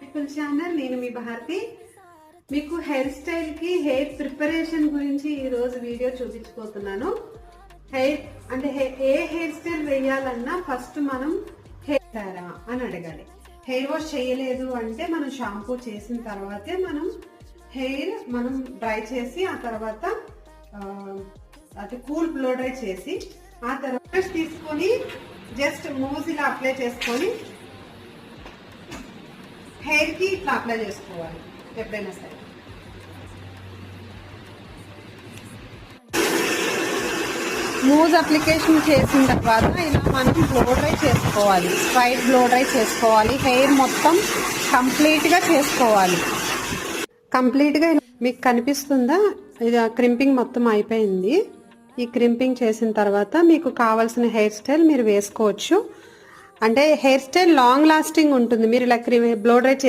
Channel నేను మీ భారతి. మీకు hair style కి హెయిర్ ప్రిపరేషన్ గురించి ఈ రోజు వీడియో చూపించబోతున్నాను. హెయిర్ అంటే ఏ హెయిర్ స్టైల్ వేయాలన్నా ఫస్ట్ మనం హెయిర్ అని అడగాలి. హెయిర్ వాష్ చేయలేదు అంటే మనం షాంపూ చేసిన తర్వాతే మనం హెయిర్ డ్రై చేసి ఆ తర్వాత అది కూల్ బ్లో డ్రై చేసి ఆ తర్వాత తీసుకొని జస్ట్ మూజ్ ఇలా అప్లై చేసుకొని హెయిర్ కి ఇట్లా అప్లై చేసుకోవాలి. ఎప్పుడైనా సరే మూజ్ అప్లికేషన్ చేసిన తర్వాత ఇలా మనం బ్లో డ్రై చేసుకోవాలి. స్ట్రైట్ బ్లో డ్రై చేసుకోవాలి. హెయిర్ మొత్తం కంప్లీట్గా చేసుకోవాలి. కంప్లీట్గా మీకు కనిపిస్తుందా? ఇది క్రింపింగ్ మొత్తం అయిపోయింది. ఈ క్రింపింగ్ చేసిన తర్వాత మీకు కావాల్సిన హెయిర్ స్టైల్ మీరు వేసుకోవచ్చు. అంటే హెయిర్ స్టైల్ లాంగ్ లాస్టింగ్ ఉంటుంది. మీరు ఇలా బ్లో డ్రై